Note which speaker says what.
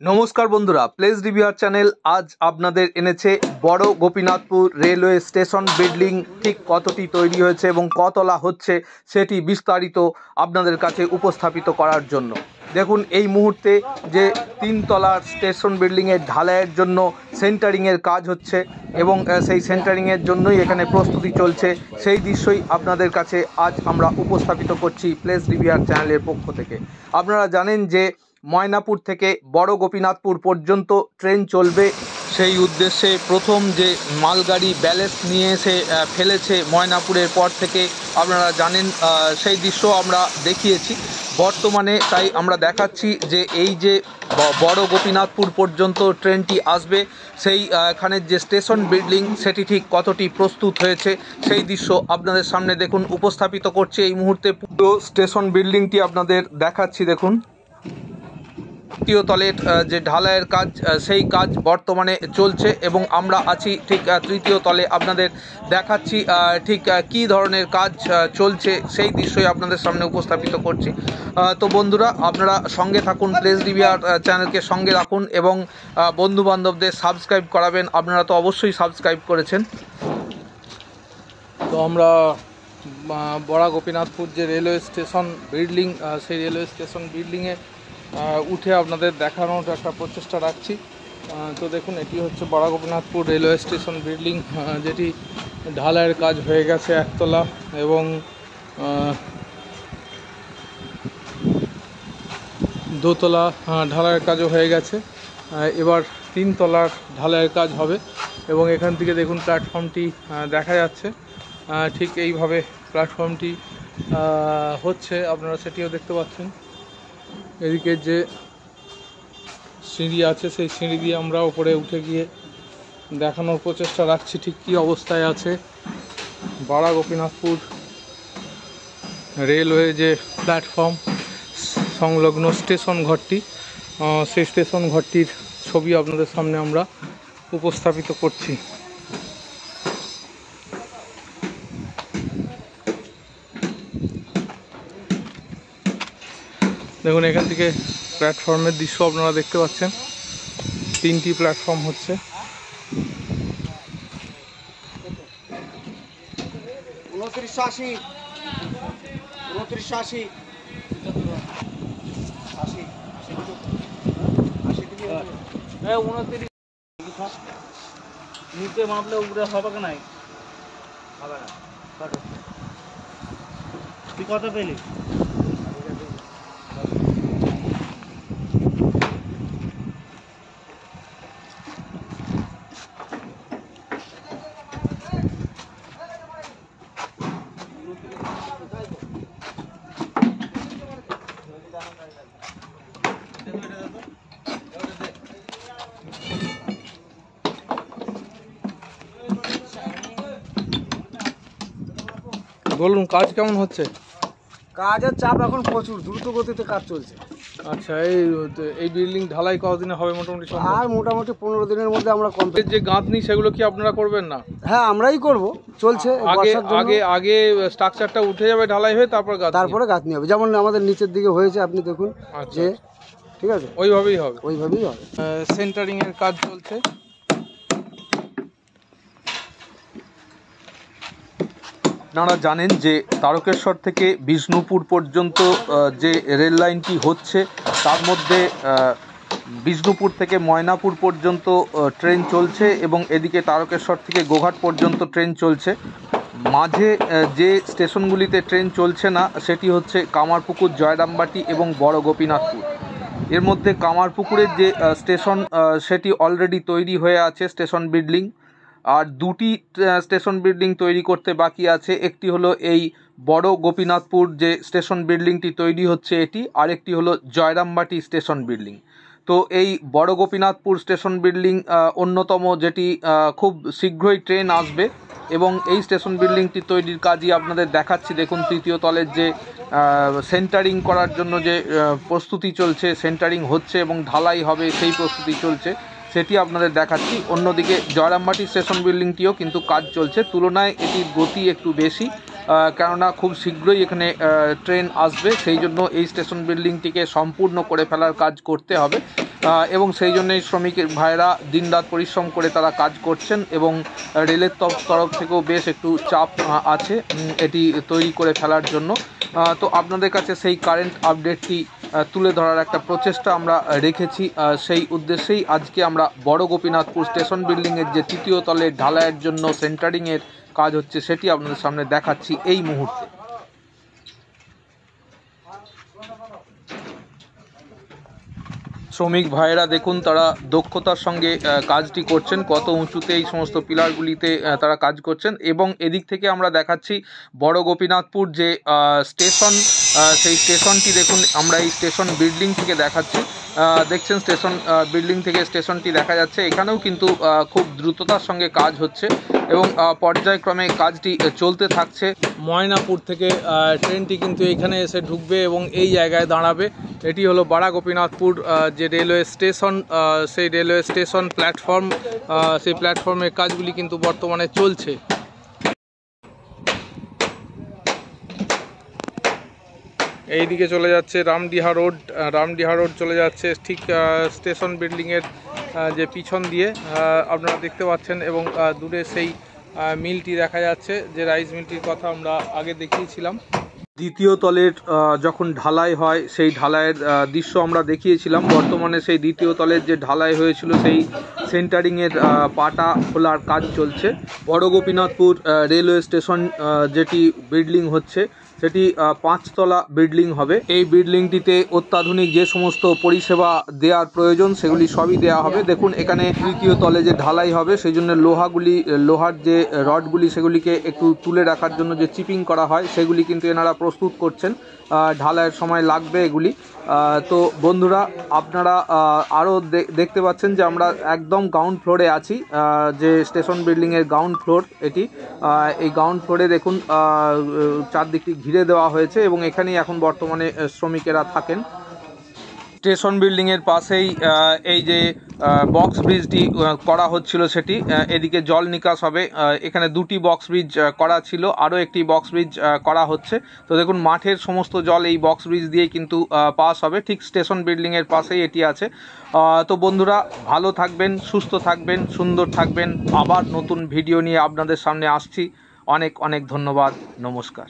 Speaker 1: নমস্কার বন্ধুরা, place reviewer channel আজ আপনাদের এনেছে বড় গোপীনাথপুর রেলওয়ে স্টেশন বিল্ডিং ঠিক কতটি তৈরি হয়েছে এবং কতলা হচ্ছে সেটি বিস্তারিত আপনাদের কাছে উপস্থাপিত করার জন্য। দেখুন, এই মুহূর্তে যে 3 তলার স্টেশন বিল্ডিংয়ের ঢালাইয়ের জন্য সেন্টারিংয়ের কাজ হচ্ছে এবং সেই সেন্টারিংয়ের জন্যই এখানে প্রস্তুতি চলছে, সেই দৃশ্যই আপনাদের কাছে আজ আমরা উপস্থাপিত করছি প্লেস রিভিউয়ার চ্যানেলের পক্ষ থেকে। আপনারা জানেন যে ময়নাপুর থেকে বড় গোপীনাথপুর পর্যন্ত ট্রেন চলবে, সেই উদ্দেশ্যে প্রথম যে মালগাড়ি ব্যালেস্ট নিয়ে এসে ফেলেছে ময়নাপুরের পর থেকে আপনারা জানেন, সেই দৃশ্য আমরা দেখিয়েছি বর্তমানে। তাই আমরা দেখাচ্ছি যে এই যে বড় গোপীনাথপুর পর্যন্ত ট্রেনটি আসবে, সেই এখানের যে স্টেশন বিল্ডিং সেটি ঠিক কতটি প্রস্তুত হয়েছে সেই দৃশ্য আপনাদের সামনে দেখুন উপস্থাপিত করছে এই মুহূর্তে। পুরো স্টেশন বিল্ডিংটি আপনাদের দেখাচ্ছি। দেখুন, তৃতীয় তলের যে ঢালাইয়ের কাজ সেই কাজ বর্তমানে চলছে এবং আমরা আছি ঠিক তৃতীয় তলে। আপনাদের দেখাচ্ছি ঠিক কী ধরনের কাজ চলছে সেই দৃশ্যই আপনাদের সামনে উপস্থাপিত করছি। তো বন্ধুরা, আপনারা সঙ্গে থাকুন, প্লেস রিভিউয়ার চ্যানেলকে সঙ্গে রাখুন এবং বন্ধুবান্ধবদের সাবস্ক্রাইব করাবেন। আপনারা তো অবশ্যই সাবস্ক্রাইব করেছেন। তো আমরা বড় গোপীনাথপুর যে রেলওয়ে স্টেশন বিল্ডিং, সেই রেলওয়ে স্টেশন বিল্ডিংয়ে উঠে আপনাদের দেখানোর একটা প্রচেষ্টা রাখছি। তো দেখুন, এটি হচ্ছে বড় গোপীনাথপুর রেলওয়ে স্টেশন বিল্ডিং, যেটি ঢালাইয়ের কাজ হয়ে গেছে একতলা এবং দোতলা ঢালাইয়ের কাজও হয়ে গেছে। এবার 3 তলার ঢালাইয়ের কাজ হবে এবং এখান থেকে দেখুন প্ল্যাটফর্মটি দেখা যাচ্ছে। ঠিক এইভাবে প্ল্যাটফর্মটি হচ্ছে, আপনারা সেটিও দেখতে পাচ্ছেন। এদিকে যে সিঁড়ি আছে সেই সিঁড়ি দিয়ে আমরা উপরে উঠে গিয়ে দেখানোর প্রচেষ্টা রাখছি ঠিক কী অবস্থায় আছে বড় গোপীনাথপুর রেলওয়ে যে প্ল্যাটফর্ম সংলগ্ন স্টেশন ঘরটি, সেই স্টেশন ঘরটির ছবি আপনাদের সামনে আমরা উপস্থাপিত করছি। দেখুন, এখান থেকে প্ল্যাটফর্মের দৃশ্য আপনারা দেখতে পাচ্ছেন। 3টি প্ল্যাটফর্ম হচ্ছে।
Speaker 2: নিচে মাপলে উপরে হবে নাই, হবে না। তুই কত পেলি?
Speaker 1: বলুন, কাজ কেমন হচ্ছে?
Speaker 3: কাজের চাপ এখন প্রচুর, দ্রুত গতিতে কাজ চলছে।
Speaker 1: আচ্ছা, এই বিল্ডিং ঢালাই কতদিনে হবে মোটামুটি?
Speaker 3: আর মোটামুটি 15 দিনের মধ্যে আমরা কমপ্লিট।
Speaker 1: যে গাঁথনি সেগুলো কি আপনারা করবেন না?
Speaker 3: হ্যাঁ, আমরাই করব, চলছে।
Speaker 1: আগে স্ট্রাকচারটা উঠে যাবে ঢালাই হয়ে, তারপরে
Speaker 3: গাঁথনি হবে, যেমন আমাদের নিচের দিকে হয়েছে আপনি দেখুন। যে ঠিক আছে, ওইভাবেই হবে।
Speaker 1: সেন্টারিং এর কাজ চলছে। আপনারা জানেন যে তারকেশ্বর থেকে বিষ্ণুপুর পর্যন্ত যে রেল লাইনটি হচ্ছে, তার মধ্যে বিষ্ণুপুর থেকে ময়নাপুর পর্যন্ত ট্রেন চলছে এবং এদিকে তারকেশ্বর থেকে গোঘাট পর্যন্ত ট্রেন চলছে। মাঝে যে স্টেশনগুলিতে ট্রেন চলছে না সেটি হচ্ছে কামারপুকুর, জয়রামবাটি এবং বড় গোপীনাথপুর। এর মধ্যে কামারপুকুরের যে স্টেশন সেটি অলরেডি তৈরি হয়ে আছে স্টেশন বিল্ডিং, আর 2টি স্টেশন বিল্ডিং তৈরি করতে বাকি আছে। একটি হলো এই বড় গোপীনাথপুর যে স্টেশন বিল্ডিংটি তৈরি হচ্ছে এটি, আরেকটি হলো জয়রামবাটি স্টেশন বিল্ডিং। তো এই বড় গোপীনাথপুর স্টেশন বিল্ডিং অন্যতম, যেটি খুব শীঘ্রই ট্রেন আসবে এবং এই স্টেশন বিল্ডিংটি তৈরির কাজই আপনাদের দেখাচ্ছি। দেখুন, 3য় তলের যে সেন্টারিং করার জন্য যে প্রস্তুতি চলছে, সেন্টারিং হচ্ছে এবং ঢালাই হবে সেই প্রস্তুতি চলছে, সেটি আপনাদের দেখাচ্ছি। অন্যদিকে জয়রামবাটি স্টেশন বিল্ডিংটিও কিন্তু কাজ চলছে, তুলনায় এটির গতি একটু বেশি, কেননা খুব শীঘ্রই এখানে ট্রেন আসবে, সেই জন্য এই স্টেশন বিল্ডিংটিকে সম্পূর্ণ করে ফেলার কাজ করতে হবে। এবং সেই জন্যই শ্রমিক ভাইরা দিনরাত পরিশ্রম করে তারা কাজ করছেন এবং রেলের তরফ থেকেও বেশ একটু চাপ আছে এটি তৈরি করে ফেলার জন্য। তো আপনাদের কাছে সেই কারেন্ট আপডেটটি তুলে ধরার একটা প্রচেষ্টা আমরা রেখেছি। সেই উদ্দেশ্যেই আজকে আমরা বড় গোপীনাথপুর স্টেশন বিল্ডিংয়ের যে তৃতীয় তলের ঢালাইয়ের জন্য সেন্টারিংয়ের কাজ হচ্ছে সেটি আপনাদের সামনে দেখাচ্ছি এই মুহূর্তে। শ্রমিক ভাইয়েরা দেখুন তারা দক্ষতার সঙ্গে কাজটি করছেন, কত উঁচুতে এই সমস্ত পিলারগুলিতে তারা কাজ করছেন। এবং এদিক থেকে আমরা দেখাচ্ছি বড় গোপীনাথপুর যে স্টেশন, সেই স্টেশনটি দেখুন আমরা এই স্টেশন বিল্ডিং থেকে দেখাচ্ছি। দেখছেন স্টেশন বিল্ডিং থেকে স্টেশনটি দেখা যাচ্ছে। এখানেও কিন্তু খুব দ্রুততার সঙ্গে কাজ হচ্ছে এবং পর্যায়ক্রমে কাজটি চলতে থাকছে। ময়নাপুর থেকে ট্রেনটি কিন্তু এখানে এসে ঢুকবে এবং এই জায়গায় দাঁড়াবে। এটি হলো বড় গোপীনাথপুর যে রেলওয়ে স্টেশন, সেই রেলওয়ে স্টেশন প্ল্যাটফর্ম, সেই প্ল্যাটফর্মের কাজগুলি কিন্তু বর্তমানে চলছে। এইদিকে চলে যাচ্ছে রামডিহা রোড চলে যাচ্ছে ঠিক স্টেশন বিল্ডিংয়ের যে পিছন দিয়ে আপনারা দেখতে পাচ্ছেন। এবং দূরে সেই মিলটি দেখা যাচ্ছে, যে রাইস মিলটির কথা আমরা আগে দেখিয়েছিলাম। দ্বিতীয় তলের যখন ঢালাই হয় সেই ঢালাইয়ের দৃশ্য আমরা দেখিয়েছিলাম। বর্তমানে সেই দ্বিতীয় তলের যে ঢালাই হয়েছিল সেই সেন্টারিংয়ের পাটা খোলার কাজ চলছে। বড় গোপীনাথপুর রেলওয়ে স্টেশন যেটি বিল্ডিং হচ্ছে সেটি 5 তলা বিল্ডিং হবে। এই বিল্ডিংটিতে অত্যাধুনিক যে সমস্ত পরিষেবা দেওয়ার প্রয়োজন সেগুলি সবই দেওয়া হবে। দেখুন এখানে তৃতীয় তলে যে ঢালাই হবে সেই জন্য লোহার যে রডগুলি সেগুলিকে একটু তুলে রাখার জন্য যে চিপিং করা হয় সেগুলি কিন্তু এনারা প্রস্তুত করছেন। ঢালাইয়ের সময় লাগবে এগুলি। তো বন্ধুরা আপনারা আরও দেখতে পাচ্ছেন যে আমরা একদম গ্রাউন্ড ফ্লোরে আছি, যে স্টেশন বিল্ডিংয়ের গ্রাউন্ড ফ্লোর এটি। এই গ্রাউন্ড ফ্লোরে দেখুন চারদিকটি ঘিরে দেওয়া হয়েছে এবং এখানেই এখন বর্তমানে শ্রমিকেরা থাকেন। স্টেশন বিল্ডিংয়ের পাশেই এই যে বক্স ব্রিজটি করা হচ্ছিল সেটি, এদিকে জল নিকাশ হবে। এখানে 2টি বক্স ব্রিজ করা ছিল, আরও একটি বক্স ব্রিজ করা হচ্ছে। তো দেখুন মাঠের সমস্ত জল এই বক্স ব্রিজ দিয়ে কিন্তু পাস হবে। ঠিক স্টেশন বিল্ডিংয়ের পাশেই এটি আছে। তো বন্ধুরা ভালো থাকবেন, সুস্থ থাকবেন, সুন্দর থাকবেন। আবার নতুন ভিডিও নিয়ে আপনাদের সামনে আসছি। অনেক অনেক ধন্যবাদ, নমস্কার।